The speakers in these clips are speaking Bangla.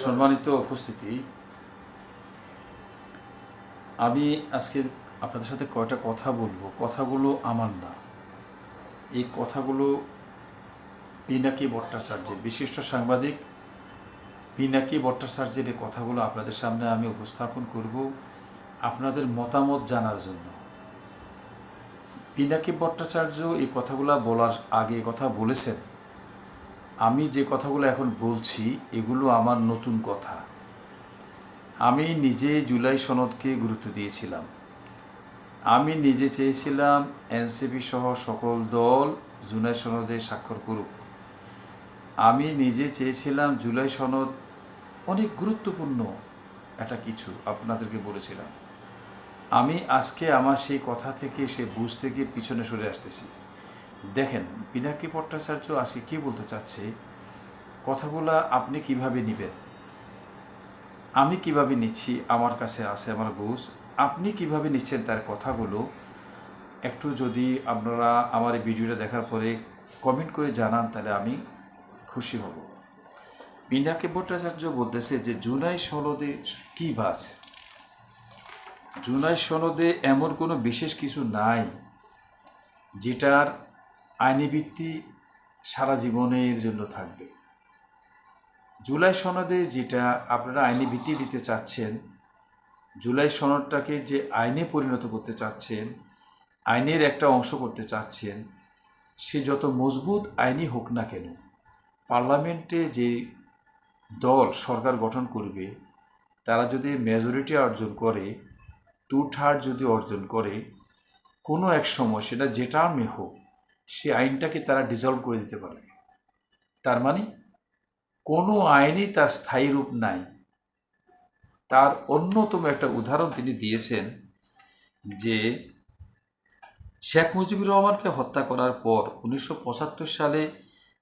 সম্মানিত উপস্থিতি, আমি আজকে আপনাদের সাথে কয়টা কথা বলবো। কথাগুলো আমার না, এই কথাগুলো পিনাকি ভট্টাচার্যের, বিশিষ্ট সাংবাদিক পিনাকি ভট্টাচার্যের এই কথাগুলো আপনাদের সামনে আমি উপস্থাপন করব আপনাদের মতামত জানার জন্য। পিনাকি ভট্টাচার্য এই কথাগুলো বলার আগে কথা বলেছেন, আমি যে কথাগুলো এখন বলছি এগুলো আমার নতুন কথা। আমি নিজে জুলাই সনদকে গুরুত্ব দিয়েছিলাম। আমি নিজে চেয়েছিলাম এনসিপি সহ সকল দল জুলাই সনদে স্বাক্ষর করুক। আমি নিজে চেয়েছিলাম জুলাই সনদ অনেক গুরুত্বপূর্ণ একটা কিছু, আপনাদেরকে বলেছিলাম। আমি আজকে আমার সেই কথা থেকে, সে বুঝ থেকে পিছনে সরে আসতেছি। দেখেন পিনাকি ভট্টাচার্য আজকে কী বলতে চাচ্ছে, কথাগুলা আপনি কিভাবে নেবেন, আমি কিভাবে নিচ্ছি, আমার কাছে আছে আমার বুঝ, আপনি কিভাবে নিচ্ছেন তার কথাগুলো একটু যদি আপনারা আমার এই ভিডিওটা দেখার পরে কমেন্ট করে জানান তাহলে আমি খুশি হব। পিনাকি ভট্টাচার্য বলতেছে যে জুলাই সনদে কী বাজ, জুলাই সনদে এমন কোনো বিশেষ কিছু নাই যেটার আইনি ভিত্তি সারা জীবনের জন্য থাকবে। জুলাই সনদে যেটা আপনারা আইনি ভিত্তি দিতে চাচ্ছেন, জুলাই সনদটাকে যে আইনে পরিণত করতে চাচ্ছেন, আইনের একটা অংশ করতে চাচ্ছেন, সে যত মজবুত আইনই হোক না কেন, পার্লামেন্টে যে দল সরকার গঠন করবে তারা যদি মেজরিটি অর্জন করে, 2/3 যদি অর্জন করে, কোনো এক সময় সেটা যে টার্মে হোক, সে আইনটাকে তারা ডিসলভ করে দিতে পারবে। তার মানে কোনো আইনই তার স্থায়ী রূপ নাই। তার অন্যতম একটা উদাহরণ তিনি দিয়েছেন যে শেখ মুজিবুর রহমানকে হত্যা করার পর 1975 সালে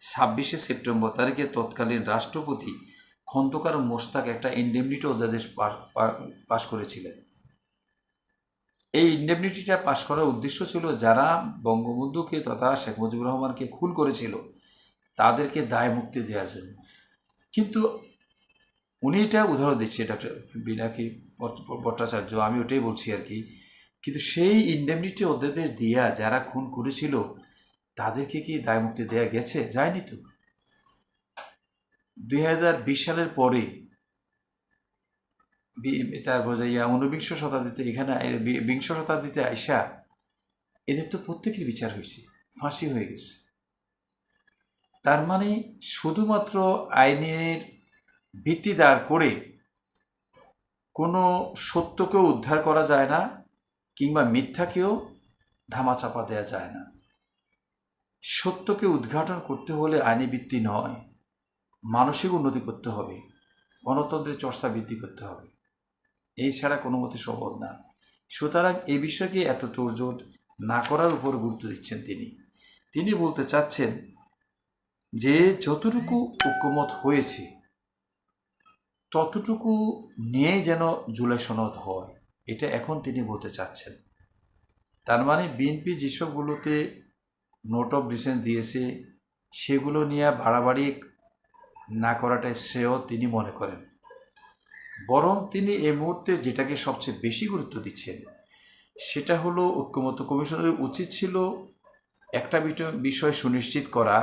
26শে সেপ্টেম্বর তারিখে তৎকালীন রাষ্ট্রপতি খন্দকার মোশতাক একটা ইন্ডেমনিটি অধ্যাদেশ পাশ করেছিলেন। এই ইন্ডেমনিটিটা পাশ করার উদ্দেশ্য ছিল যারা বঙ্গবন্ধুকে তথা শেখ মুজিবুর রহমানকে খুন করেছিল তাদেরকে দায় মুক্তি দেওয়ার জন্য। কিন্তু উনি এটা উদাহরণ দিচ্ছে ডক্টর পিনাকি ভট্টাচার্য, আমি ওটাই বলছি আর কি। কিন্তু সেই ইন্ডেমনিটি অধ্যাদেশ দিয়া যারা খুন করেছিল তাদেরকে কি দায় মুক্তি দেওয়া গেছে? যায়নি তো। 2020 সালের পরে তারপর যাইয়া 19বিংশ শতাব্দীতে, এখানে 20 শতাব্দীতে আইসা এদের তো প্রত্যেকের বিচার হয়েছে, ফাঁসি হয়ে গেছে। তার মানে শুধুমাত্র আইনের ভিত্তি দাঁড় করে কোনো সত্যকেও উদ্ধার করা যায় না, কিংবা মিথ্যাকেও ধামাচাপা দেওয়া যায় না। সত্যকে উদ্ঘাটন করতে হলে আইনি ভিত্তি নয়, মানসিক উন্নতি করতে হবে, গণতন্ত্রের চর্চা বৃদ্ধি করতে হবে, এই ছাড়া কোনো মতে সম্ভব না। সুতরাং এই বিষয়কে এত তোড়জোড় না করার উপর গুরুত্ব দিচ্ছেন তিনি বলতে চাচ্ছেন যে যতটুকু ঐক্যমত হয়েছে ততটুকু নিয়েই যেন জুলাই সনদ হয়, এটা এখন তিনি বলতে চাচ্ছেন। তার মানে বিএনপি যেসবগুলোতে নোট অফ ডিসেন্স দিয়েছে সেগুলো নিয়ে বাড়াবাড়ি না করাটাই শ্রেয় তিনি মনে করেন। বরং তিনি এই মুহূর্তে যেটাকে সবচেয়ে বেশি গুরুত্ব দিচ্ছেন সেটা হলো ঐক্যমত্য কমিশনের উচিত ছিল একটা বিষয় সুনিশ্চিত করা,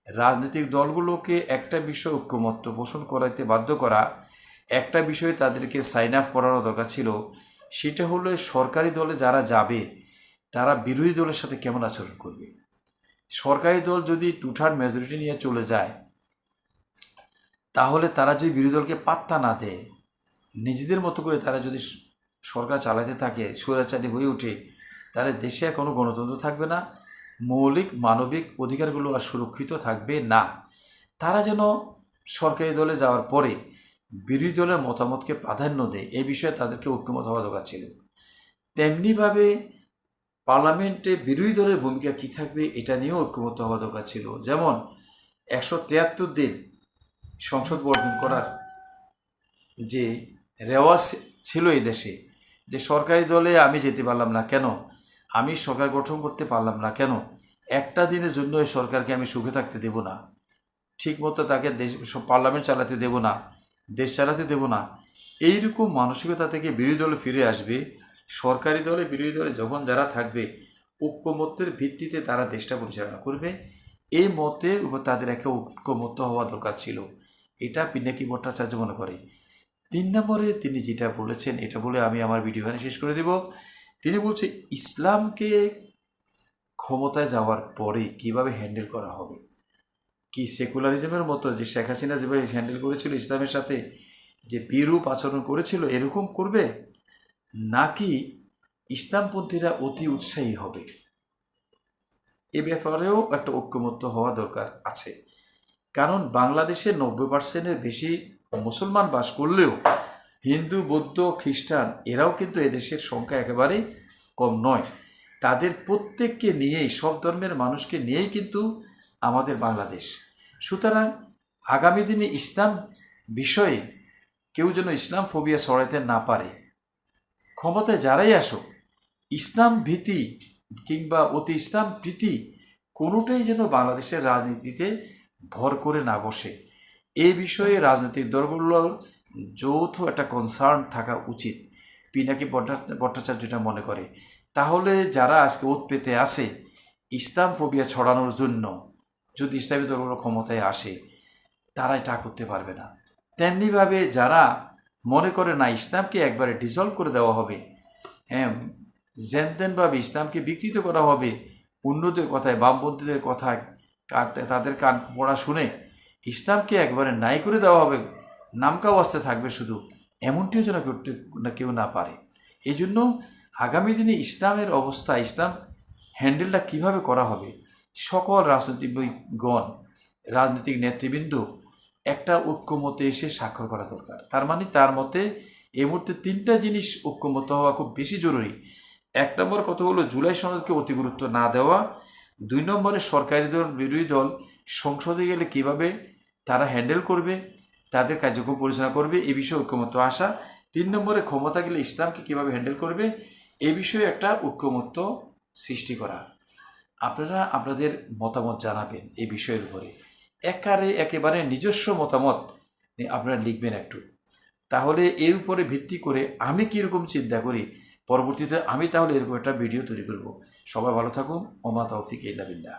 রাজনৈতিক দলগুলোকে একটা বিষয় ঐক্যমত্য পোষণ করাইতে বাধ্য করা, একটা বিষয়ে তাদেরকে সাইন আপ করানো দরকার ছিল, সেটা হলো সরকারি দলে যারা যাবে তারা বিরোধী দলের সাথে কেমন আচরণ করবে। সরকারি দল যদি 2/3 মেজরিটি নিয়ে চলে যায় তাহলে তারা যদি বিরোধী দলকে পাত্তা না দেয়, নিজেদের মতো করে তারা যদি সরকার চালাতে থাকে, স্বৈরাচারী হয়ে ওঠে, তাহলে দেশে আর কোনো গণতন্ত্র থাকবে না, মৌলিক মানবিক অধিকারগুলো আর সুরক্ষিত থাকবে না। তারা যেন সরকারি দলে যাওয়ার পরে বিরোধী দলের মতামতকে প্রাধান্য দেয়, এই বিষয়ে তাদেরকে ঐক্যমত হওয়া দরকার ছিল। তেমনিভাবে পার্লামেন্টে বিরোধী দলের ভূমিকা কী থাকবে এটা নিয়েও ঐক্যমত হওয়া দরকার ছিল। যেমন 173 দিন সংসদ বর্জন করার যে রেওয়াজ ছিল এই দেশে, যে সরকারি দলে আমি যেতে পারলাম না কেন, আমি সরকার গঠন করতে পারলাম না কেন, একটা দিনের জন্য এই সরকারকে আমি সুখে থাকতে দেব না, ঠিকমতো তাকে দেশ পার্লামেন্ট চালাতে দেব না, দেশ চালাতে দেব না, এইরকম মানসিকতা থেকে বিরোধী দলে ফিরে আসবে। সরকারি দলে বিরোধী দলে যখন যারা থাকবে, ঐক্যমত্যের ভিত্তিতে তারা দেশটা পরিচালনা করবে। এই মতের উপর তাদের একটা ঐক্যমত্য হওয়া দরকার ছিল, এটা পিনাকি ভট্টাচার্য মনে করে। 3 নম্বরে তিনি যেটা বলেছেন, এটা বলে আমি আমার ভিডিও এখানে শেষ করে দেব। তিনি বলছে ইসলামকে ক্ষমতায় যাওয়ার পরে কিভাবে হ্যান্ডেল করা হবে। কি সেকুলারিজমের মতো যে শেখ হাসিনা যেভাবে হ্যান্ডেল করেছিল ইসলামের সাথে, যে বিরূপ আচরণ করেছিল, এরকম করবে, নাকি ইসলামপন্থীরা অতি উৎসাহী হবে? এ ব্যাপারেও একটা ঐক্যমত্য হওয়া দরকার আছে। কারণ বাংলাদেশে 90%-এর বেশি মুসলমান বাস করলেও হিন্দু, বৌদ্ধ, খ্রিস্টান এরাও কিন্তু এদেশের সংখ্যা একেবারেই কম নয়। তাদের প্রত্যেককে নিয়েই, সব ধর্মের মানুষকে নিয়েই কিন্তু আমাদের বাংলাদেশ। সুতরাং আগামী দিনে ইসলাম বিষয়ে কেউ যেন ইসলাম ফোবিয়া ছড়াইতে না পারে। ক্ষমতায় যারাই আসুক, ইসলাম ভীতি কিংবা অতি ইসলাম প্রীতি কোনোটাই যেন বাংলাদেশের রাজনীতিতে ভর করে না বসে। এই বিষয়ে রাজনৈতিক দলগুলোর যৌথ একটা কনসার্ন থাকা উচিত, পিনাকি ভট্টাচার্য যেটা মনে করে। তাহলে যারা আজকে ওত পেতে আসে ইসলাম ফোবিয়া ছড়ানোর জন্য, যদি ইসলামী দলগুলো ক্ষমতায় আসে, তারা এটা করতে পারবে না। তেমনিভাবে যারা মনে করে না ইসলামকে একবারে ডিসলভ করে দেওয়া হবে, হ্যাঁ, জেনতেনভাবে ইসলামকে বিকৃত করা হবে, অন্যদের কথায়, বামপন্থীদের কথায় তাদের কান পড়া শুনে ইসলামকে একবারে নাই করে দেওয়া হবে, নামকা অবস্থায় থাকবে শুধু, এমনটিও যেন করতে কেউ না পারে। এই জন্য আগামী দিনে ইসলামের অবস্থা, ইসলাম হ্যান্ডেলটা কিভাবে করা হবে, সকল রাজনীতিবিদগণ, রাজনৈতিক নেতৃবৃন্দ একটা ঐক্যমতে এসে স্বাক্ষর করা দরকার। তার মানে তার মতে এই মুহূর্তে 3টা জিনিস ঐক্যমত হওয়া খুব বেশি জরুরি। 1 নম্বর কথা হলো জুলাই সনদকে অতি গুরুত্ব না দেওয়া। 2 নম্বরে সরকারি দল, বিরোধী দল সংসদে গেলে কিভাবে তারা হ্যান্ডেল করবে, তাদের কার্যক্রম পরিচালনা করবে, এ বিষয়ে ঐক্যমত্য আসা। 3 নম্বরে ক্ষমতা গেলে ইসলামকে কিভাবে হ্যান্ডেল করবে, এ বিষয়ে একটা ঐক্যমত্য সৃষ্টি করা। আপনারা আপনাদের মতামত জানাবেন এই বিষয়ের উপরে। একেবারে নিজস্ব মতামত আপনারা লিখবেন একটু। তাহলে এর উপরে ভিত্তি করে আমি কীরকম চিন্তা করি, পরবর্তীতে আমি তাহলে এরকম একটা ভিডিও তৈরি করব। সবাই ভালো থাকুন। ওমা তৌফিক ইল্লা বিল্লাহ।